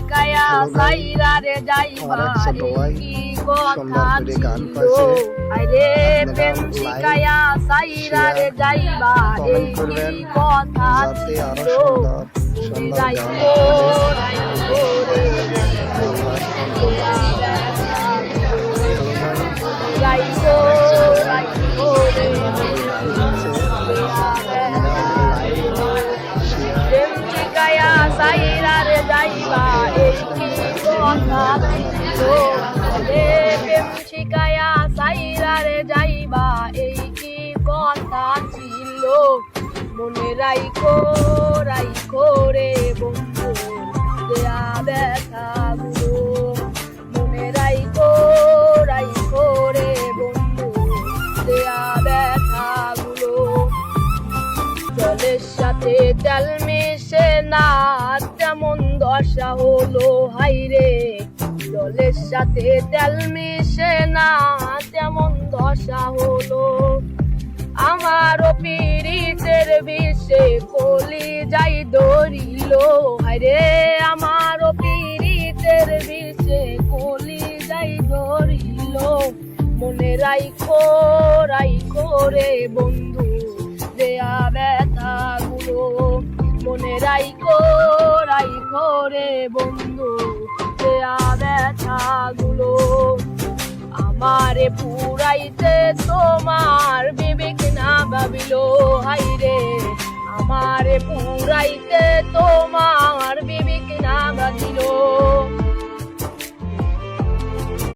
শিখায়া সাইরা রে যাইবা কি কথা ছিল আরে প্রেম শিখায়া সাইরা রে যাইবা এই কি কথা ছিল রাইকো রাইকো রে রাইকো রাইকো রে প্রেম শিখায়া সাইরা রে যাইবা এই কি কথা ছিল প্রেম শিখায়া সাইরা রে যাইবা এই কি কথা ছিল মনে রাইকো রাইকো রে বন্ধু দেয়া ব্যথা গুলো মনে রাইকো রাইকো রে বন্ধু দেয়া ব্যথা গুলো জলের সাথে তেল মিশে না তেমন দশা হলো হাইরে জলের সাথে তেল মিশে না তেমন দশা হলো আমারও পীড়িতের বিষে কলি যাই ধরিল হায়রে আমারও পীড়িতের বিষে কলি যাই ধরিল মনে রাইকো রাইকো রে বন্ধু দেয়া ব্যথা গুলো মনে রাইকো রাইকো রে বন্ধু দেয়া ব্যথা গুলো আমারে পুরাইতে তোমার বিবেক না ভাবিল হাইরে আমারে পুরাইতে তোমার বিবেক না ভাবিল